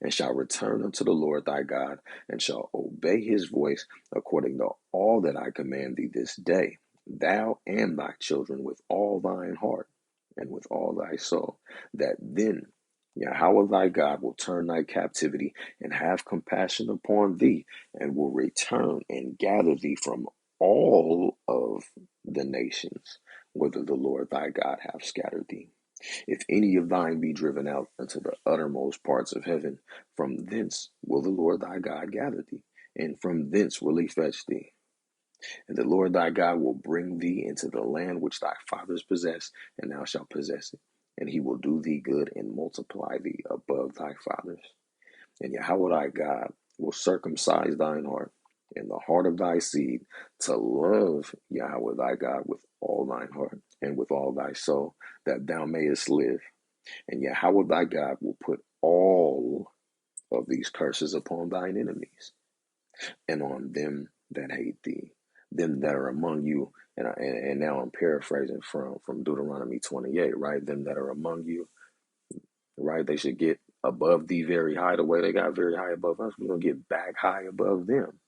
and shall return unto the Lord thy God, and shall obey his voice according to all that I command thee this day, thou and thy children with all thine heart and with all thy soul, that then Yahweh thy God will turn thy captivity and have compassion upon thee, and will return and gather thee from all of the nations, whither the Lord thy God hath scattered thee. If any of thine be driven out unto the uttermost parts of heaven, from thence will the Lord thy God gather thee, and from thence will he fetch thee. And the Lord thy God will bring thee into the land which thy fathers possessed, and thou shalt possess it. And he will do thee good and multiply thee above thy fathers. And Yahweh thy God will circumcise thine heart and the heart of thy seed to love Yahweh thy God with all thine heart and with all thy soul, that thou mayest live. And Yahweh thy God will put all of these curses upon thine enemies and on them that hate thee, them that are among you. And now I'm paraphrasing from Deuteronomy 28, right? Them that are among you, right? They should get above thee very high. The way they got very high above us, we're going to get back high above them.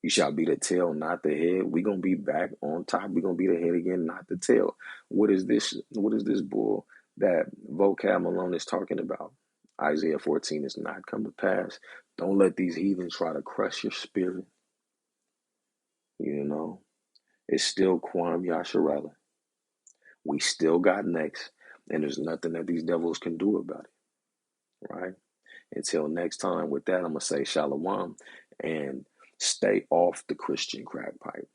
You shall be the tail, not the head. We're going to be back on top. We're going to be the head again, not the tail. What is this bull that Vocab Malone is talking about? Isaiah 14 is not come to pass. Don't let these heathens try to crush your spirit. You know, it's still Kwam Yasharala. We still got next, and there's nothing that these devils can do about it, right? Until next time, with that, I'm going to say shalom and stay off the Christian crack pipe.